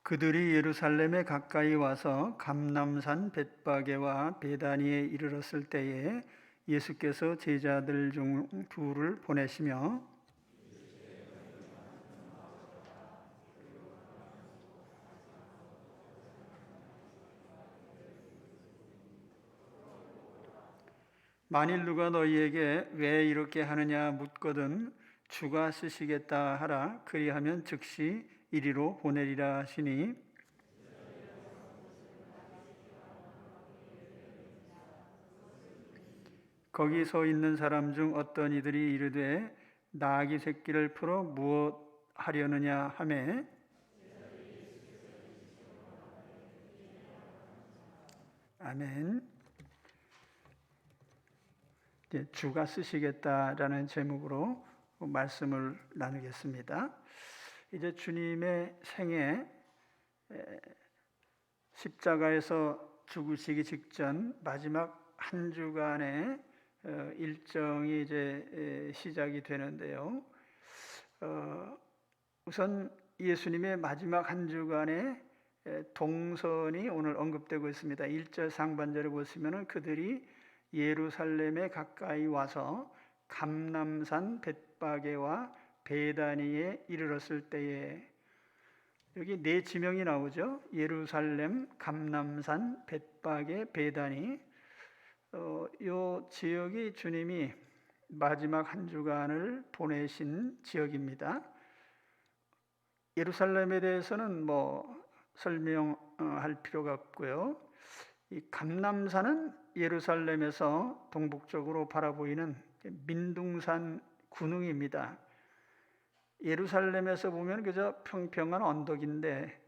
그들이 예루살렘에 가까이 와서 감람산 벳바게와 베다니에 이르렀을 때에 예수께서 제자들 중 둘을 보내시며 만일 누가 너희에게 왜 이렇게 하느냐 묻거든 주가 쓰시겠다 하라. 그리하면 즉시 이리로 보내리라 하시니 거기 서 있는 사람 중 어떤 이들이 이르되 나귀 새끼를 풀어 무엇 하려느냐 하매 아멘. 주가 쓰시겠다라는 제목으로 말씀을 나누겠습니다. 이제 주님의 생애 십자가에서 죽으시기 직전 마지막 한 주간의 일정이 이제 시작이 되는데요. 우선 예수님의 마지막 한 주간의 동선이 오늘 언급되고 있습니다. 1절 상반절에 보시면은 그들이 예루살렘에 가까이 와서 감람산 벳바게와 베다니에 이르렀을 때에 여기 네 지명이 나오죠. 예루살렘, 감람산, 벳바게, 베다니. 이 지역이 주님이 마지막 한 주간을 보내신 지역입니다. 예루살렘에 대해서는 설명할 필요가 없고요. 이 감람산은 예루살렘에서 동북쪽으로 바라보이는 민둥산 군웅입니다. 예루살렘에서 보면 그저 평평한 언덕인데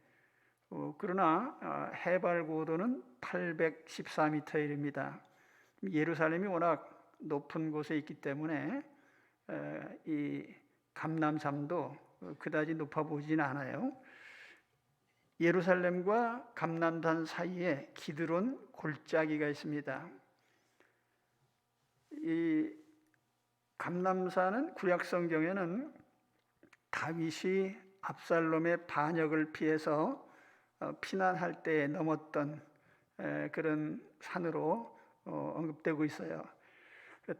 그러나 해발 고도는 814m에 이릅니다. 예루살렘이 워낙 높은 곳에 있기 때문에 이 감람산도 그다지 높아 보이진 않아요. 예루살렘과 감람산 사이에 기드론 골짜기가 있습니다. 이 감람산은 구약 성경에는 다윗이 압살롬의 반역을 피해서 피난할 때 넘었던 그런 산으로 언급되고 있어요.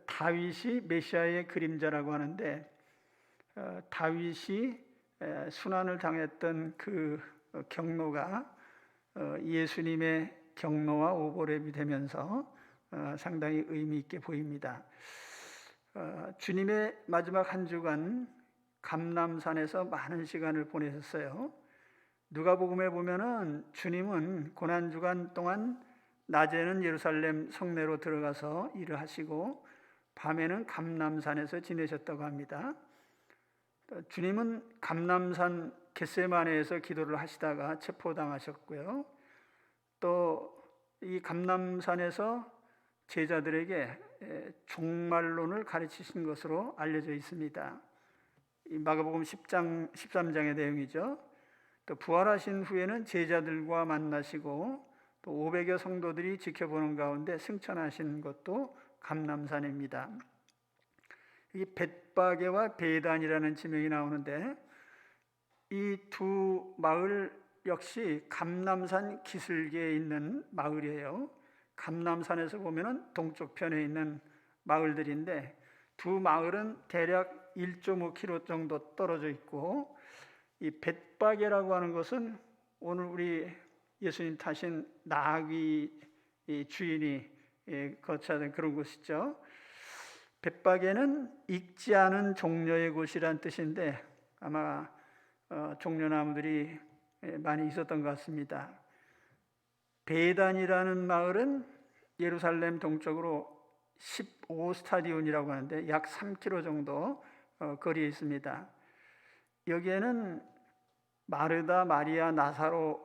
다윗이 메시아의 그림자라고 하는데 다윗이 순환을 당했던 그 경로가 예수님의 경로와 오버랩이 되면서 상당히 의미 있게 보입니다. 주님의 마지막 한 주간 감람산에서 많은 시간을 보내셨어요. 누가복음에 보면은 주님은 고난 주간 동안 낮에는 예루살렘 성내로 들어가서 일을 하시고 밤에는 감람산에서 지내셨다고 합니다. 주님은 감람산 겟세마네에서 기도를 하시다가 체포당하셨고요. 또 이 감람산에서 제자들에게 종말론을 가르치신 것으로 알려져 있습니다. 이 마가복음 10장, 13장의 내용이죠. 또 부활하신 후에는 제자들과 만나시고 또 500여 성도들이 지켜보는 가운데 승천하신 것도 감람산입니다. 이 벳바게와 베단이라는 지명이 나오는데 이 두 마을 역시 감람산 기슭에 있는 마을이에요. 감람산에서 보면은 동쪽 편에 있는 마을들인데 두 마을은 대략 1.5km 정도 떨어져 있고 이 벳바게라고 하는 것은 오늘 우리 예수님 타신 나귀 주인이 거처하던 그런 곳이죠. 벳바게는 익지 않은 종려의 곳이란 뜻인데 아마 종려나무들이 많이 있었던 것 같습니다. 베단이라는 마을은 예루살렘 동쪽으로 15스타디온이라고 하는데 약 3km 정도 거리에 있습니다. 여기에는 마르다, 마리아, 나사로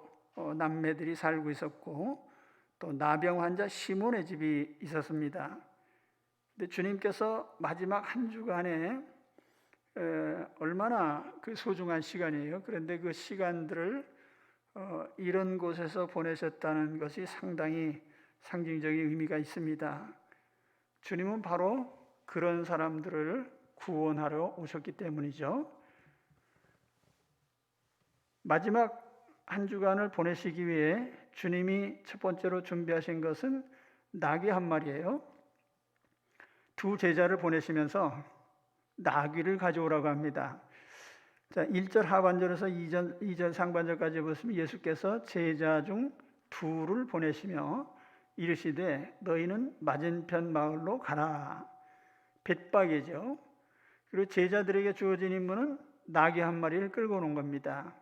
남매들이 살고 있었고 또 나병 환자 시몬의 집이 있었습니다. 근데 주님께서 마지막 한 주간에 얼마나 그 소중한 시간이에요. 그런데 그 시간들을 이런 곳에서 보내셨다는 것이 상당히 상징적인 의미가 있습니다. 주님은 바로 그런 사람들을 구원하러 오셨기 때문이죠. 마지막 한 주간을 보내시기 위해 주님이 첫 번째로 준비하신 것은 나귀 한 마리예요. 두 제자를 보내시면서 나귀를 가져오라고 합니다. 자, 1절 하반절에서 2절 상반절까지 보시면 예수께서 제자 중 둘을 보내시며 이르시되 너희는 맞은편 마을로 가라. 벳박이죠. 그리고 제자들에게 주어진 임무는 나귀 한 마리를 끌고 오는 겁니다.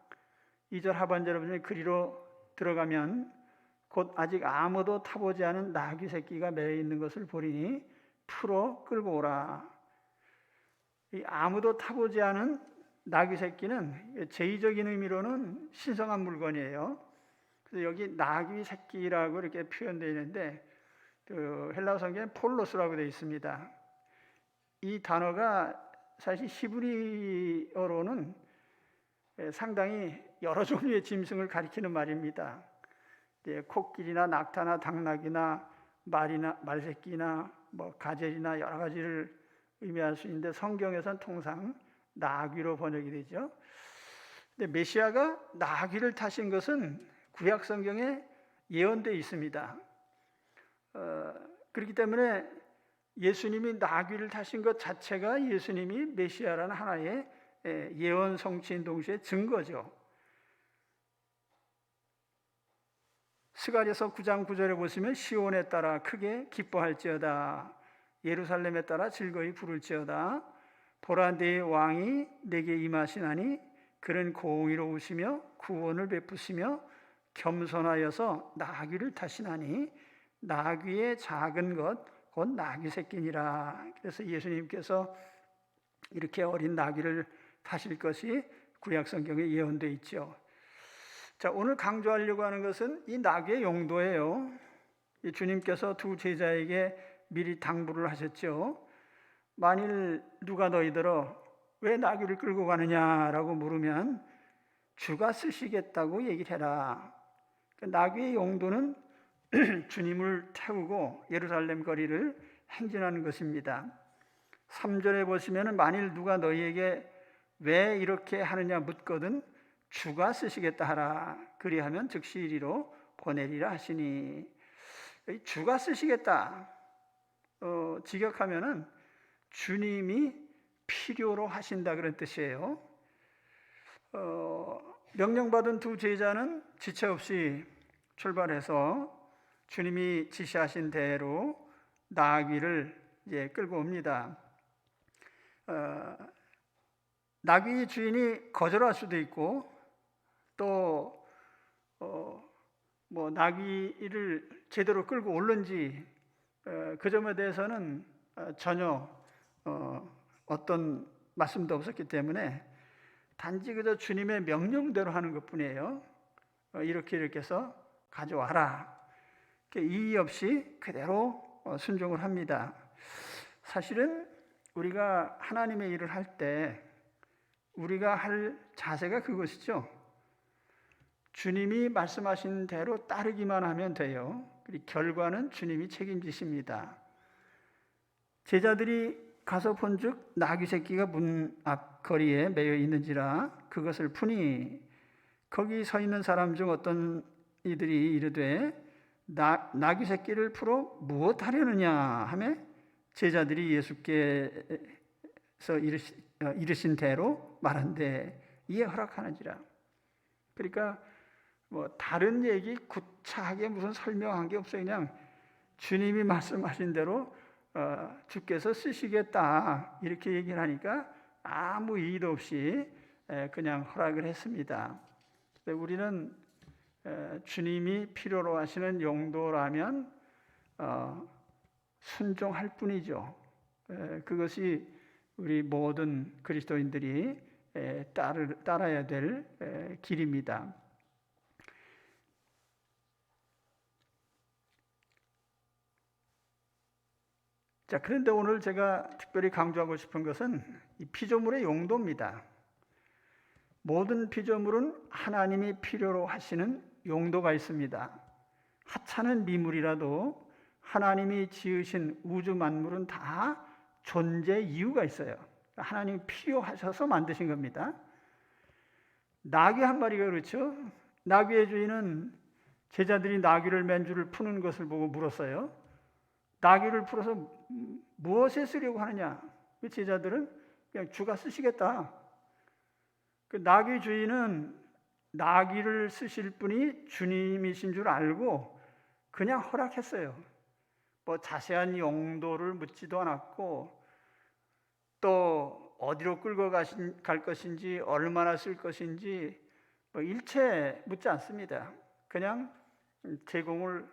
2절 하반절에 보면 그리로 들어가면 곧 아직 아무도 타보지 않은 나귀 새끼가 매여 있는 것을 보리니 풀어 끌고 오라. 이 아무도 타보지 않은 나귀 새끼는 제의적인 의미로는 신성한 물건이에요. 그래서 여기 나귀 새끼라고 이렇게 표현되어 있는데 그 헬라어 성경에 폴로스라고 되어 있습니다. 이 단어가 사실 히브리어로는 상당히 여러 종류의 짐승을 가리키는 말입니다. 코끼리나 낙타나 당나귀나 말이나 말새끼나 뭐 가젤이나 여러 가지를 의미할 수 있는데 성경에서는 통상 나귀로 번역이 되죠. 근데 메시아가 나귀를 타신 것은 구약 성경에 예언되어 있습니다. 그렇기 때문에 예수님이 나귀를 타신 것 자체가 예수님이 메시아라는 하나의 예언 성취인 동시에 증거죠. 스가랴서 9장 9절에 보시면 시온에 따라 크게 기뻐할지어다 예루살렘에 따라 즐거이 부를지어다 보라 내 왕이 내게 임하시나니 그는 공의로우시며 구원을 베푸시며 겸손하여서 나귀를 타시나니 나귀의 작은 것 곧 나귀 새끼니라. 그래서 예수님께서 이렇게 어린 나귀를 타실 것이 구약 성경에 예언되어 있죠. 자, 오늘 강조하려고 하는 것은 이 나귀의 용도예요. 주님께서 두 제자에게 미리 당부를 하셨죠. 만일 누가 너희들어 왜 나귀를 끌고 가느냐라고 물으면 주가 쓰시겠다고 얘기를 해라. 나귀의 용도는 주님을 태우고 예루살렘 거리를 행진하는 것입니다. 3절에 보시면 만일 누가 너희에게 왜 이렇게 하느냐 묻거든 주가 쓰시겠다 하라. 그리하면 즉시 이리로 보내리라 하시니 주가 쓰시겠다. 직역하면은 주님이 필요로 하신다 그런 뜻이에요. 명령받은 두 제자는 지체 없이 출발해서 주님이 지시하신 대로 나귀를 이제 끌고 옵니다. 나귀 주인이 거절할 수도 있고 또 뭐 나귀를 제대로 끌고 올는지 그 점에 대해서는 전혀 어떤 말씀도 없었기 때문에 단지 그저 주님의 명령대로 하는 것뿐이에요. 이렇게 해서 가져와라. 이의 없이 그대로 순종을 합니다. 사실은 우리가 하나님의 일을 할 때 우리가 할 자세가 그것이죠. 주님이 말씀하신 대로 따르기만 하면 돼요. 그리고 결과는 주님이 책임지십니다. 제자들이 가서 본즉 나귀 새끼가 문 앞 거리에 매여 있는지라 그것을 푸니 거기 서 있는 사람 중 어떤 이들이 이르되 나귀 새끼를 풀어 무엇 하려느냐 하며 제자들이 예수께서 이르신 대로 말한대 이에 허락하는지라. 그러니까 뭐 다른 얘기 구차하게 무슨 설명한 게 없어요. 그냥 주님이 말씀하신 대로 주께서 쓰시겠다 이렇게 얘기를 하니까 아무 이의도 없이 그냥 허락을 했습니다. 우리는 주님이 필요로 하시는 용도라면 순종할 뿐이죠. 그것이 우리 모든 그리스도인들이 따라야 될 길입니다. 자, 그런데 오늘 제가 특별히 강조하고 싶은 것은 이 피조물의 용도입니다. 모든 피조물은 하나님이 필요로 하시는 용도가 있습니다. 하찮은 미물이라도 하나님이 지으신 우주 만물은 다 존재 이유가 있어요. 하나님이 필요하셔서 만드신 겁니다. 나귀 한 마리가 그렇죠. 나귀의 주인은 제자들이 나귀를 맨 줄을 푸는 것을 보고 물었어요. 나귀를 풀어서 무엇에 쓰려고 하느냐? 그 제자들은 그냥 주가 쓰시겠다. 그 나귀 주인은 나귀를 쓰실 분이 주님이신 줄 알고 그냥 허락했어요. 뭐 자세한 용도를 묻지도 않았고, 또 어디로 끌고 갈 것인지, 얼마나 쓸 것인지 뭐 일체 묻지 않습니다. 그냥 제공을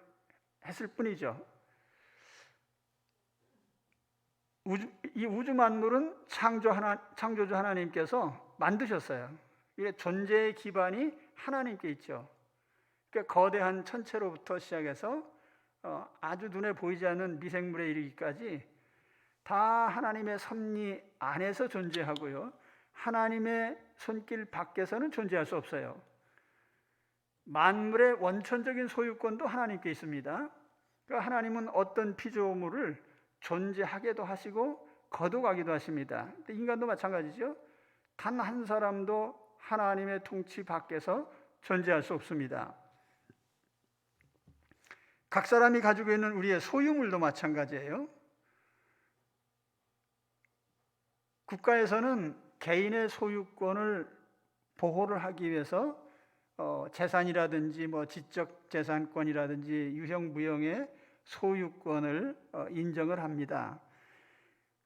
했을 뿐이죠. 이 우주 만물은 창조주 하나님께서 만드셨어요. 이게 존재의 기반이 하나님께 있죠. 그러니까 거대한 천체로부터 시작해서 아주 눈에 보이지 않는 미생물에 이르기까지 다 하나님의 섭리 안에서 존재하고요. 하나님의 손길 밖에서는 존재할 수 없어요. 만물의 원천적인 소유권도 하나님께 있습니다. 그러니까 하나님은 어떤 피조물을 존재하게도 하시고 거둬가기도 하십니다. 인간도 마찬가지죠. 단 한 사람도 하나님의 통치 밖에서 존재할 수 없습니다. 각 사람이 가지고 있는 우리의 소유물도 마찬가지예요. 국가에서는 개인의 소유권을 보호를 하기 위해서 재산이라든지 뭐 지적 재산권이라든지 유형 무형의 소유권을 인정을 합니다.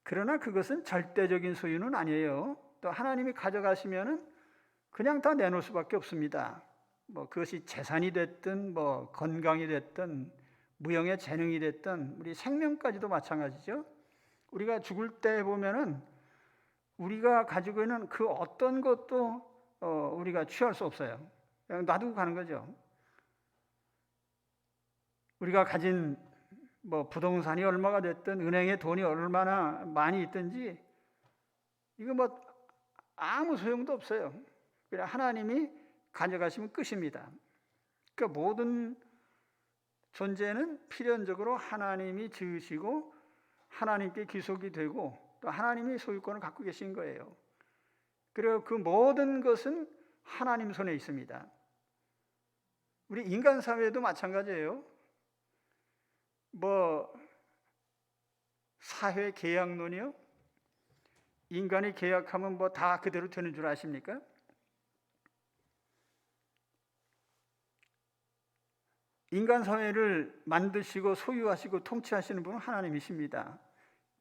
그러나 그것은 절대적인 소유는 아니에요. 또 하나님이 가져가시면은 그냥 다 내놓을 수밖에 없습니다. 뭐 그것이 재산이 됐든 뭐 건강이 됐든 무형의 재능이 됐든 우리 생명까지도 마찬가지죠. 우리가 죽을 때 보면은 우리가 가지고 있는 그 어떤 것도 우리가 취할 수 없어요. 그냥 놔두고 가는 거죠. 우리가 가진 뭐 부동산이 얼마가 됐든 은행에 돈이 얼마나 많이 있든지 이거 뭐 아무 소용도 없어요. 그냥 하나님이 가져가시면 끝입니다. 그러니까 모든 존재는 필연적으로 하나님이 지으시고 하나님께 귀속이 되고 또 하나님이 소유권을 갖고 계신 거예요. 그리고 그 모든 것은 하나님 손에 있습니다. 우리 인간 사회도 마찬가지예요. 뭐 사회 계약론이요? 인간이 계약하면 뭐 다 그대로 되는 줄 아십니까? 인간 사회를 만드시고 소유하시고 통치하시는 분은 하나님이십니다.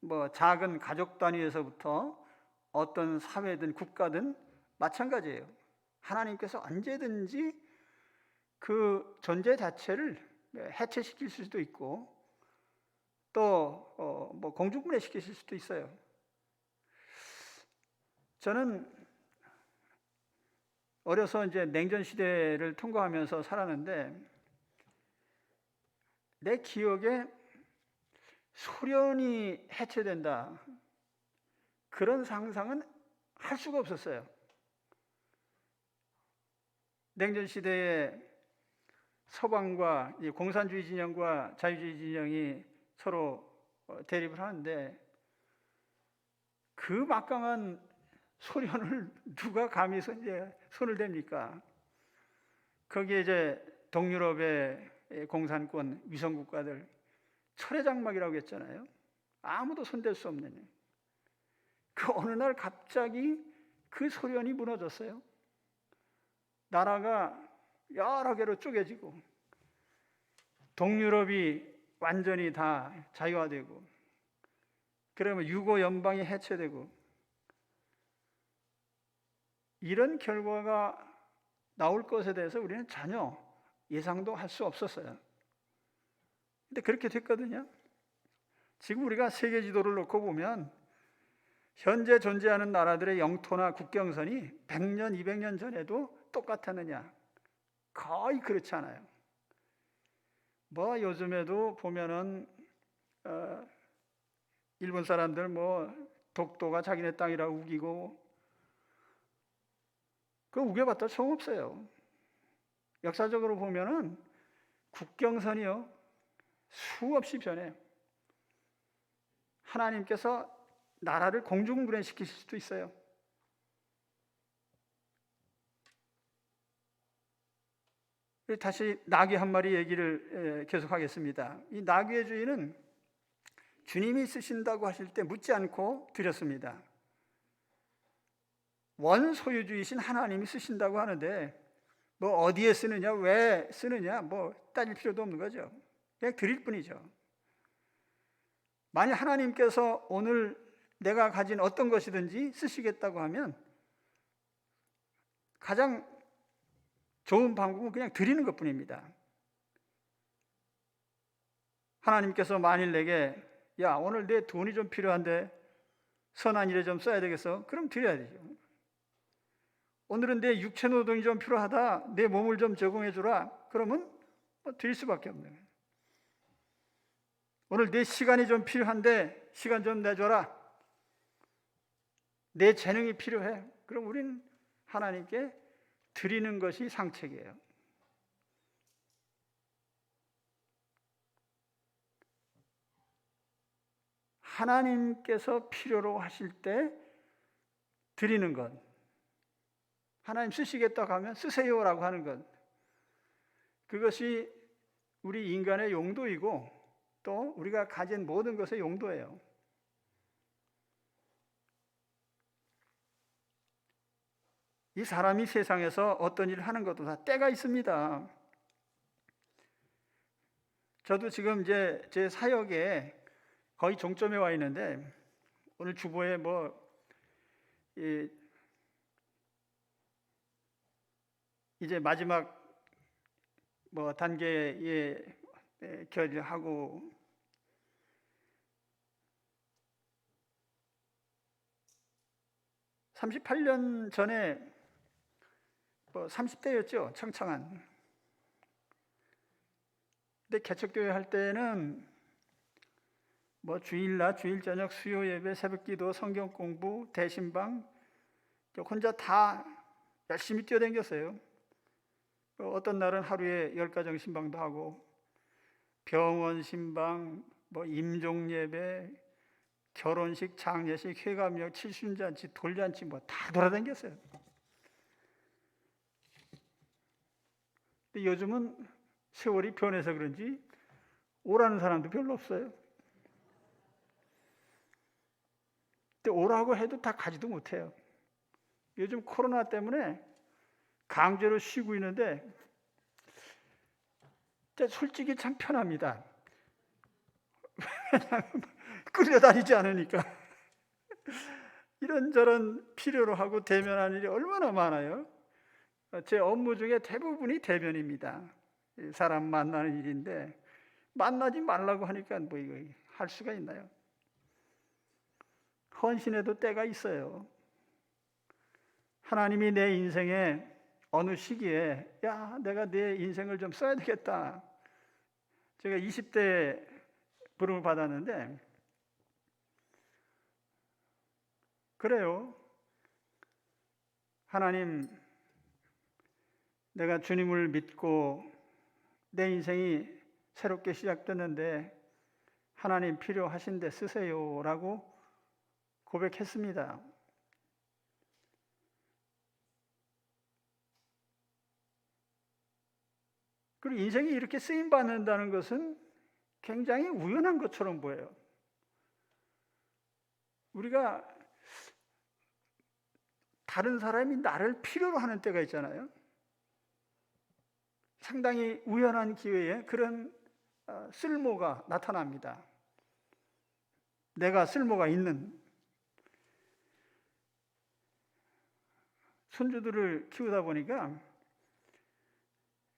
뭐 작은 가족 단위에서부터 어떤 사회든 국가든 마찬가지예요. 하나님께서 언제든지 그 존재 자체를 해체시킬 수도 있고 또 뭐 공중분해시키실 수도 있어요. 저는 어려서 이제 냉전 시대를 통과하면서 살았는데 내 기억에 소련이 해체된다 그런 상상은 할 수가 없었어요. 냉전 시대에 서방과 공산주의 진영과 자유주의 진영이 서로 대립을 하는데 그 막강한 소련을 누가 감히 손을 댑니까? 거기에 이제 동유럽의 공산권 위성국가들 철회장막이라고 했잖아요. 아무도 손댈 수 없는. 그 어느 날 갑자기 그 소련이 무너졌어요. 나라가 여러 개로 쪼개지고 동유럽이 완전히 다 자유화되고 그러면 유고 연방이 해체되고 이런 결과가 나올 것에 대해서 우리는 전혀 예상도 할 수 없었어요. 근데 그렇게 됐거든요. 지금 우리가 세계 지도를 놓고 보면 현재 존재하는 나라들의 영토나 국경선이 100년, 200년 전에도 똑같았느냐? 거의 그렇지 않아요. 뭐 요즘에도 보면은 일본 사람들 뭐 독도가 자기네 땅이라고 우기고 그 우겨봤자 소용없어요. 역사적으로 보면은 국경선이요 수없이 변해요. 하나님께서 나라를 공중분해시키실 수도 있어요. 다시 나귀 한 마리 얘기를 계속하겠습니다. 이 나귀의 주인은 주님이 쓰신다고 하실 때 묻지 않고 드렸습니다. 원소유주이신 하나님이 쓰신다고 하는데 뭐 어디에 쓰느냐, 왜 쓰느냐 뭐 따질 필요도 없는 거죠. 그냥 드릴 뿐이죠. 만약 하나님께서 오늘 내가 가진 어떤 것이든지 쓰시겠다고 하면 가장 좋은 방법은 그냥 드리는 것뿐입니다. 하나님께서 만일 내게 야 오늘 내 돈이 좀 필요한데 선한 일에 좀 써야 되겠어? 그럼 드려야 되죠. 오늘은 내 육체 노동이 좀 필요하다, 내 몸을 좀 제공해 주라, 그러면 드릴 수밖에 없는 거예요. 오늘 내 시간이 좀 필요한데 시간 좀 내줘라, 내 재능이 필요해, 그럼 우리는 하나님께 드리는 것이 상책이에요. 하나님께서 필요로 하실 때 드리는 것, 하나님 쓰시겠다고 하면 쓰세요라고 하는 것, 그것이 우리 인간의 용도이고 또 우리가 가진 모든 것의 용도예요. 이 사람이 세상에서 어떤 일을 하는 것도 다 때가 있습니다. 저도 지금 이제 제 사역에 거의 종점에 와 있는데 오늘 주보에 이제 마지막 단계에 결의하고 38년 전에 30대였죠. 청청한. 근데 개척교회 할 때는 주일날, 주일 저녁 수요 예배, 새벽기도, 성경 공부, 대신방 혼자 다 열심히 뛰어다녔어요. 어떤 날은 하루에 10가정 신방도 하고 병원 신방, 임종 예배, 결혼식, 장례식, 회감역, 칠순잔치, 돌잔치 다 돌아다녔어요. 근데 요즘은 세월이 변해서 그런지 오라는 사람도 별로 없어요. 근데 오라고 해도 다 가지도 못해요. 요즘 코로나 때문에 강제로 쉬고 있는데 솔직히 참 편합니다. 끌려다니지 않으니까. 이런저런 필요로 하고 대면하는 일이 얼마나 많아요. 제 업무 중에 대부분이 대면입니다. 사람 만나는 일인데 만나지 말라고 하니까 이거 할 수가 있나요? 헌신해도 때가 있어요. 하나님이 내 인생에 어느 시기에 내가 내 인생을 좀 써야 되겠다. 제가 20대 부름을 받았는데 그래요. 하나님, 내가 주님을 믿고 내 인생이 새롭게 시작됐는데 하나님 필요하신데 쓰세요라고 고백했습니다. 그리고 인생이 이렇게 쓰임받는다는 것은 굉장히 우연한 것처럼 보여요. 우리가 다른 사람이 나를 필요로 하는 때가 있잖아요. 상당히 우연한 기회에 그런 쓸모가 나타납니다. 내가 쓸모가 있는 손주들을 키우다 보니까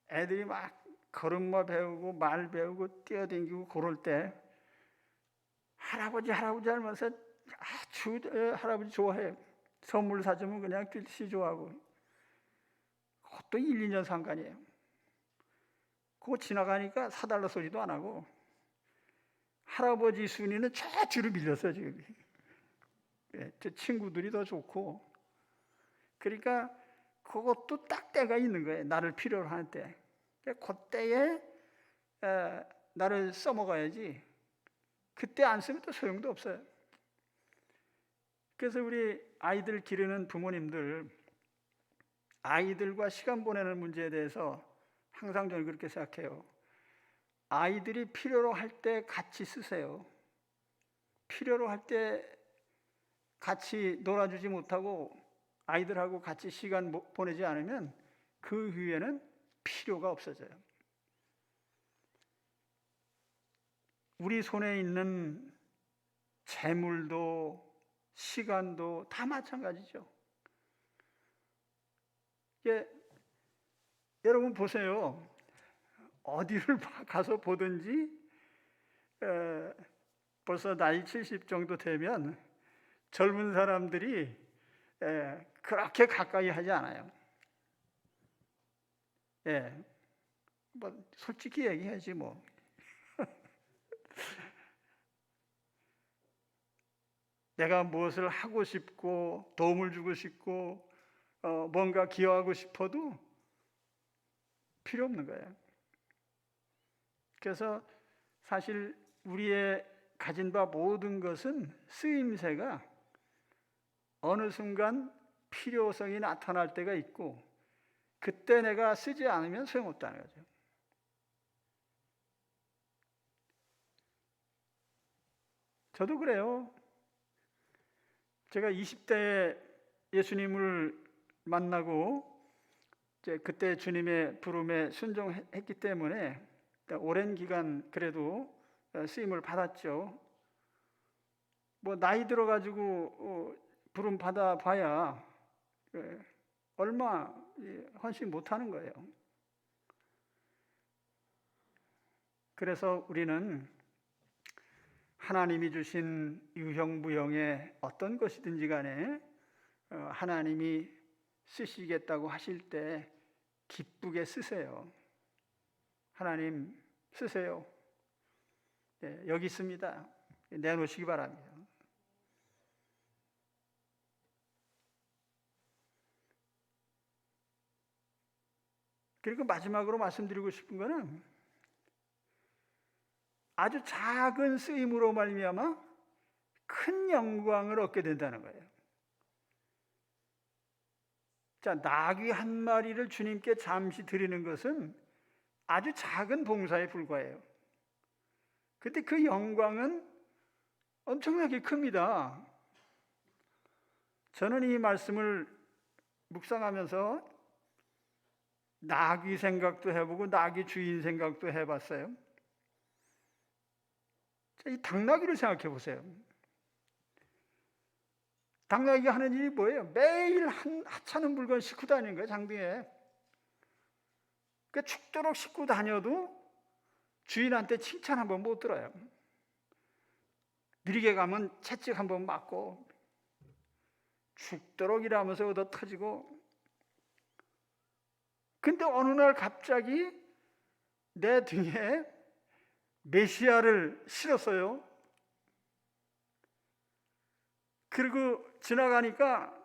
애들이 막 걸음마 배우고 말 배우고 뛰어다니고 그럴 때 할아버지 하면서 아주 할아버지 좋아해요. 선물 사주면 그냥 뛸시 좋아하고. 그것도 1, 2년 상관이에요. 그거 지나가니까 사달라 소리도 안 하고 할아버지 순위는 저 뒤로 밀렸어요 지금. 제 친구들이 더 좋고. 그러니까 그것도 딱 때가 있는 거예요. 나를 필요로 하는 때. 그때에 나를 써먹어야지. 그때 안 쓰면 또 소용도 없어요. 그래서 우리 아이들 기르는 부모님들, 아이들과 시간 보내는 문제에 대해서 항상 저는 그렇게 생각해요. 아이들이 필요로 할 때 같이 쓰세요. 필요로 할 때 같이 놀아주지 못하고 아이들하고 같이 시간 보내지 않으면 그 후에는 필요가 없어져요. 우리 손에 있는 재물도 시간도 다 마찬가지죠. 여러분 보세요. 어디를 가서 보든지 벌써 나이 70 정도 되면 젊은 사람들이 그렇게 가까이 하지 않아요. 뭐 솔직히 얘기하지 뭐. 내가 무엇을 하고 싶고 도움을 주고 싶고 뭔가 기여하고 싶어도 필요 없는 거예요. 그래서 사실 우리의 가진 바 모든 것은 쓰임새가 어느 순간 필요성이 나타날 때가 있고 그때 내가 쓰지 않으면 소용없다는 거죠. 저도 그래요. 제가 20대에 예수님을 만나고 그때 주님의 부름에 순종했기 때문에 오랜 기간 그래도 쓰임을 받았죠. 뭐 나이 들어가지고 부름 받아봐야 얼마 헌신 못하는 거예요. 그래서 우리는 하나님이 주신 유형무형의 어떤 것이든지 간에 하나님이 쓰시겠다고 하실 때 기쁘게 쓰세요. 하나님 쓰세요. 여기 있습니다. 내놓으시기 바랍니다. 그리고 마지막으로 말씀드리고 싶은 거는 아주 작은 쓰임으로 말미암아 큰 영광을 얻게 된다는 거예요. 자, 나귀 한 마리를 주님께 잠시 드리는 것은 아주 작은 봉사에 불과해요. 그런데 그 영광은 엄청나게 큽니다. 저는 이 말씀을 묵상하면서 나귀 생각도 해보고 나귀 주인 생각도 해봤어요. 자, 이 당나귀를 생각해 보세요. 당나귀가 하는 일이 뭐예요? 매일 하찮은 물건 싣고 다니는 거예요, 장등에. 그러니까 죽도록 싣고 다녀도 주인한테 칭찬 한번 못 들어요. 느리게 가면 채찍 한번 맞고 죽도록 일하면서 얻어 터지고. 근데 어느 날 갑자기 내 등에 메시아를 실었어요. 그리고 지나가니까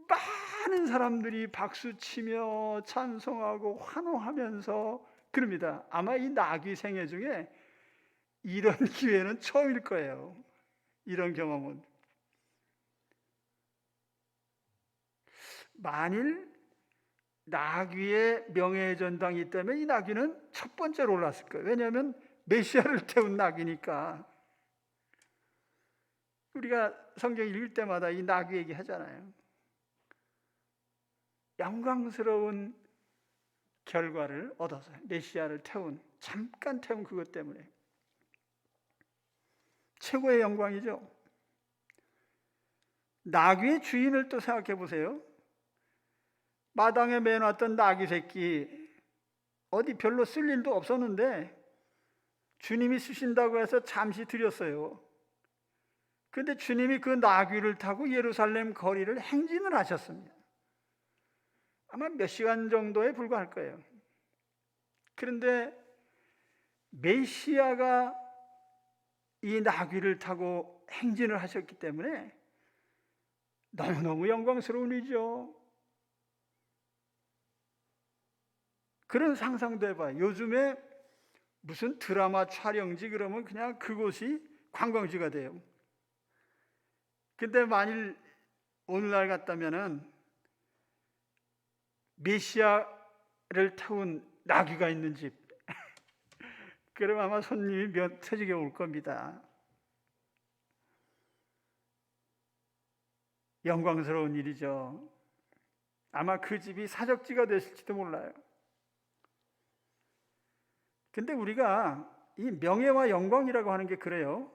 많은 사람들이 박수치며 찬송하고 환호하면서 그럽니다. 아마 이 나귀 생애 중에 이런 기회는 처음일 거예요. 이런 경험은. 만일 나귀의 명예전당이 있다면 이 나귀는 첫 번째로 올랐을 거예요. 왜냐하면 메시아를 태운 나귀니까. 우리가 성경 읽을 때마다 이 나귀 얘기하잖아요. 영광스러운 결과를 얻어서 메시아를 잠깐 태운 그것 때문에 최고의 영광이죠. 나귀의 주인을 또 생각해 보세요. 마당에 매놨던 나귀 새끼 어디 별로 쓸 일도 없었는데 주님이 쓰신다고 해서 잠시 드렸어요. 그런데 주님이 그 나귀를 타고 예루살렘 거리를 행진을 하셨습니다. 아마 몇 시간 정도에 불과할 거예요. 그런데 메시아가 이 나귀를 타고 행진을 하셨기 때문에 너무너무 영광스러운 일이죠. 그런 상상도 해봐요. 요즘에 무슨 드라마 촬영지 그러면 그냥 그곳이 관광지가 돼요. 근데 만일 오늘날 같다면은 메시아를 태운 나귀가 있는 집. 그럼 아마 손님이 몇 터지게 올 겁니다. 영광스러운 일이죠. 아마 그 집이 사적지가 됐을지도 몰라요. 근데 우리가 이 명예와 영광이라고 하는 게 그래요.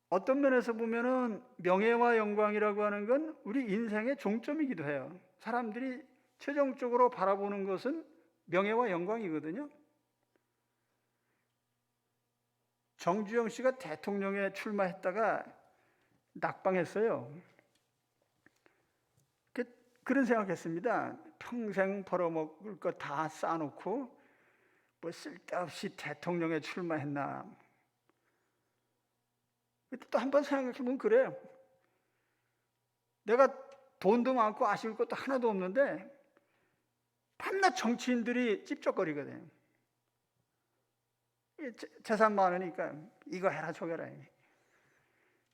어떤 면에서 보면은 명예와 영광이라고 하는 건 우리 인생의 종점이기도 해요. 사람들이 최종적으로 바라보는 것은 명예와 영광이거든요. 정주영 씨가 대통령에 출마했다가 낙방했어요. 그런 생각했습니다. 평생 벌어먹을 거 다 쌓아놓고 뭐 쓸데없이 대통령에 출마했나. 그때 또 한 번 생각해보면 그래요. 내가 돈도 많고 아쉬울 것도 하나도 없는데 밤낮 정치인들이 찝쩍거리거든요. 재산 많으니까 이거 해라 저거 해라.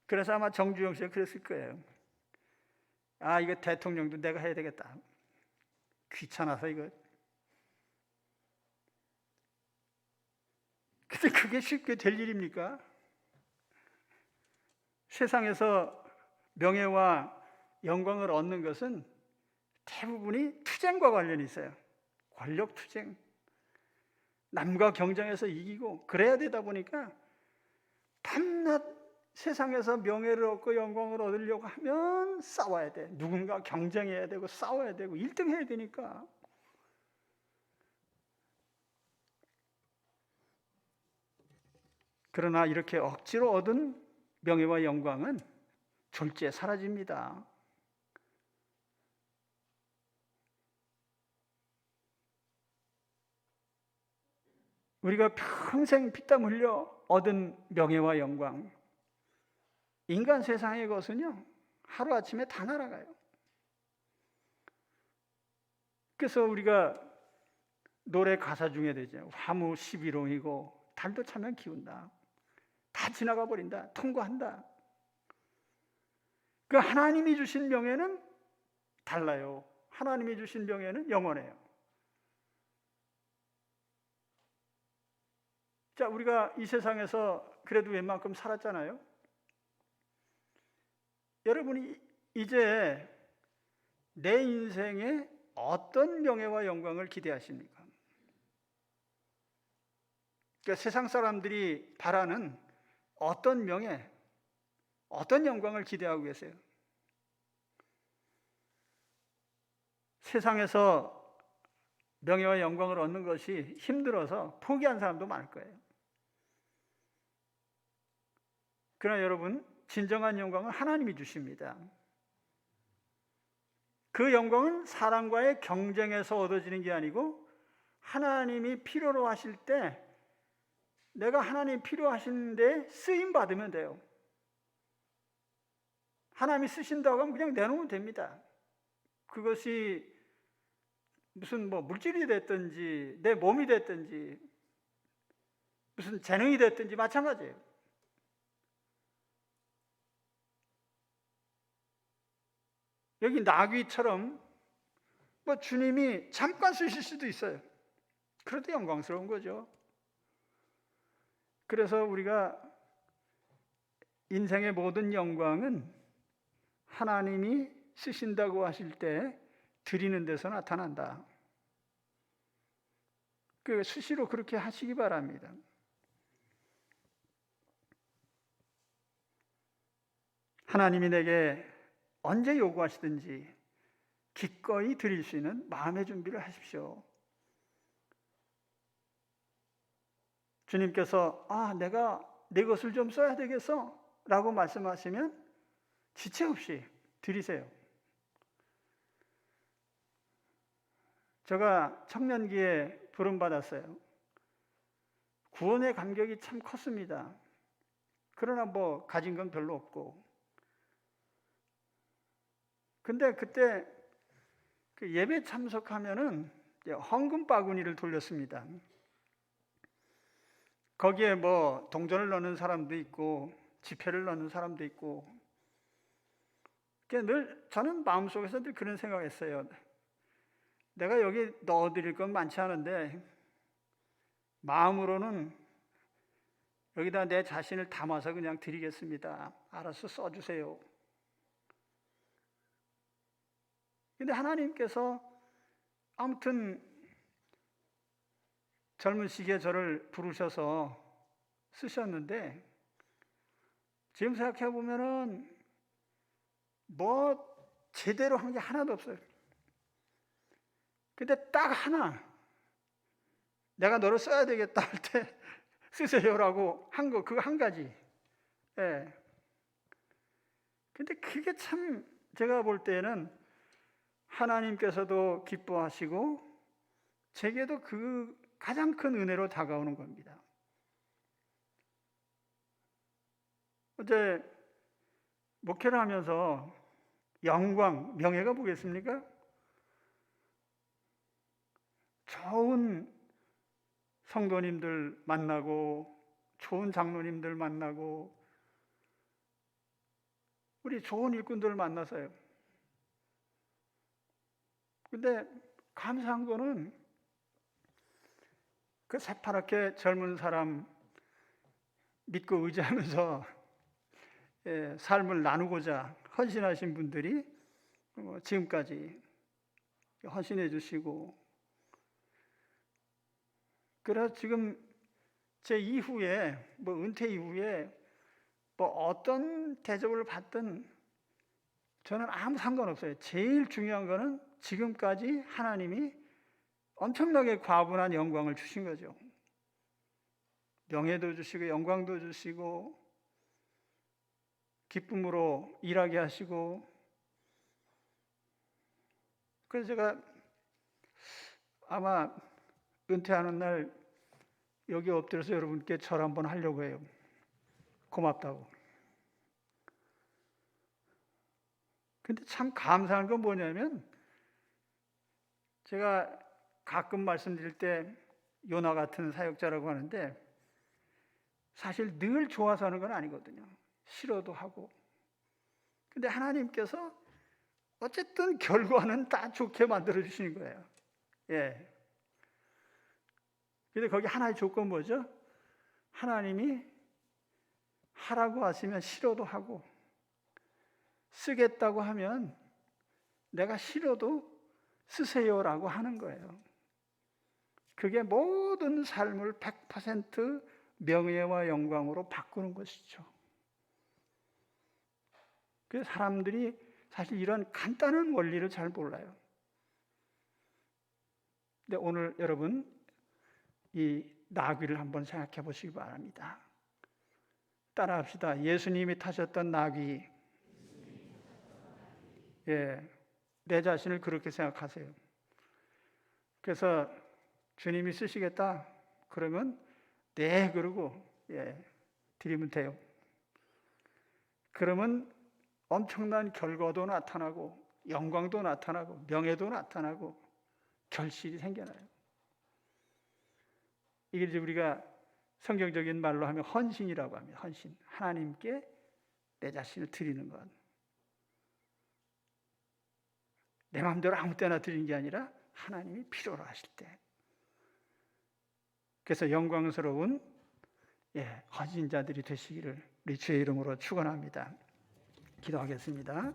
그래서 아마 정주영 씨가 그랬을 거예요. 아, 이거 대통령도 내가 해야 되겠다. 귀찮아서 이거. 근데 그게 쉽게 될 일입니까? 세상에서 명예와 영광을 얻는 것은 대부분이 투쟁과 관련이 있어요. 권력 투쟁. 남과 경쟁해서 이기고 그래야 되다 보니까 밤낮 세상에서 명예를 얻고 영광을 얻으려고 하면 싸워야 돼. 누군가 경쟁해야 되고 싸워야 되고 1등 해야 되니까. 그러나 이렇게 억지로 얻은 명예와 영광은 졸지에 사라집니다. 우리가 평생 피땀 흘려 얻은 명예와 영광, 인간 세상의 것은요 하루아침에 다 날아가요. 그래서 우리가 노래 가사 중에 되죠. 화무 11호이고 달도 차면 기운다. 다 지나가 버린다. 통과한다. 그 하나님이 주신 명예는 달라요. 하나님이 주신 명예는 영원해요. 자, 우리가 이 세상에서 그래도 웬만큼 살았잖아요. 여러분이 이제 내 인생에 어떤 명예와 영광을 기대하십니까? 그러니까 세상 사람들이 바라는 어떤 명예, 어떤 영광을 기대하고 계세요? 세상에서 명예와 영광을 얻는 것이 힘들어서 포기한 사람도 많을 거예요. 그러나 여러분, 진정한 영광은 하나님이 주십니다. 그 영광은 사람과의 경쟁에서 얻어지는 게 아니고 하나님이 필요로 하실 때 내가 하나님 필요하신데 쓰임 받으면 돼요. 하나님이 쓰신다고 하면 그냥 내놓으면 됩니다. 그것이 무슨 물질이 됐든지 내 몸이 됐든지 무슨 재능이 됐든지 마찬가지예요. 여기 나귀처럼 주님이 잠깐 쓰실 수도 있어요. 그래도 영광스러운 거죠. 그래서 우리가 인생의 모든 영광은 하나님이 쓰신다고 하실 때 드리는 데서 나타난다. 수시로 그렇게 하시기 바랍니다. 하나님이 내게 언제 요구하시든지 기꺼이 드릴 수 있는 마음의 준비를 하십시오. 주님께서 내가 내 것을 좀 써야 되겠어 라고 말씀하시면 지체 없이 드리세요. 제가 청년기에 부름받았어요. 구원의 감격이 참 컸습니다. 그러나 가진 건 별로 없고. 근데 그때 그 예배 참석하면은 헌금 바구니를 돌렸습니다. 거기에 동전을 넣는 사람도 있고 지폐를 넣는 사람도 있고. 늘 저는 마음속에서 늘 그런 생각했어요. 내가 여기 넣어드릴 건 많지 않은데 마음으로는 여기다 내 자신을 담아서 그냥 드리겠습니다. 알아서 써주세요. 근데 하나님께서 아무튼 젊은 시기에 저를 부르셔서 쓰셨는데 지금 생각해 보면은 뭐 제대로 한 게 하나도 없어요. 근데 딱 하나, 내가 너를 써야 되겠다 할 때 쓰세요라고 한 거, 그거 한 가지. 예. 근데 그게 참 제가 볼 때는 하나님께서도 기뻐하시고 제게도 그 가장 큰 은혜로 다가오는 겁니다. 어제 목회를 하면서 영광, 명예가 뭐겠습니까? 좋은 성도님들 만나고 좋은 장로님들 만나고 우리 좋은 일꾼들 만나서요. 근데 감사한 거는 그 새파랗게 젊은 사람 믿고 의지하면서 삶을 나누고자 헌신하신 분들이 지금까지 헌신해 주시고, 그래서 지금 제 이후에 은퇴 이후에 어떤 대접을 받든 저는 아무 상관없어요. 제일 중요한 거는 지금까지 하나님이 엄청나게 과분한 영광을 주신 거죠. 명예도 주시고 영광도 주시고 기쁨으로 일하게 하시고. 그래서 제가 아마 은퇴하는 날 여기 엎드려서 여러분께 절 한번 하려고 해요. 고맙다고. 근데 참 감사한 건 뭐냐면 제가 가끔 말씀드릴 때 요나 같은 사역자라고 하는데 사실 늘 좋아서 하는 건 아니거든요. 싫어도 하고. 근데 하나님께서 어쨌든 결과는 다 좋게 만들어 주시는 거예요. 예. 근데 거기 하나의 조건 뭐죠? 하나님이 하라고 하시면 싫어도 하고, 쓰겠다고 하면 내가 싫어도 쓰세요라고 하는 거예요. 그게 모든 삶을 100% 명예와 영광으로 바꾸는 것이죠. 그래서 사람들이 사실 이런 간단한 원리를 잘 몰라요. 근데 오늘 여러분 이 나귀를 한번 생각해 보시기 바랍니다. 따라합시다. 예수님이 타셨던 나귀. 예, 내 자신을 그렇게 생각하세요. 그래서 주님이 쓰시겠다 그러면 네 그러고 드리면 돼요. 그러면 엄청난 결과도 나타나고 영광도 나타나고 명예도 나타나고 결실이 생겨나요. 이게 이제 우리가 성경적인 말로 하면 헌신이라고 합니다. 헌신. 하나님께 내 자신을 드리는 것. 내 마음대로 아무 때나 드리는 게 아니라 하나님이 필요로 하실 때. 그래서 영광스러운 헌신자들이 되시기를 우리 주의 이름으로 축원합니다. 기도하겠습니다.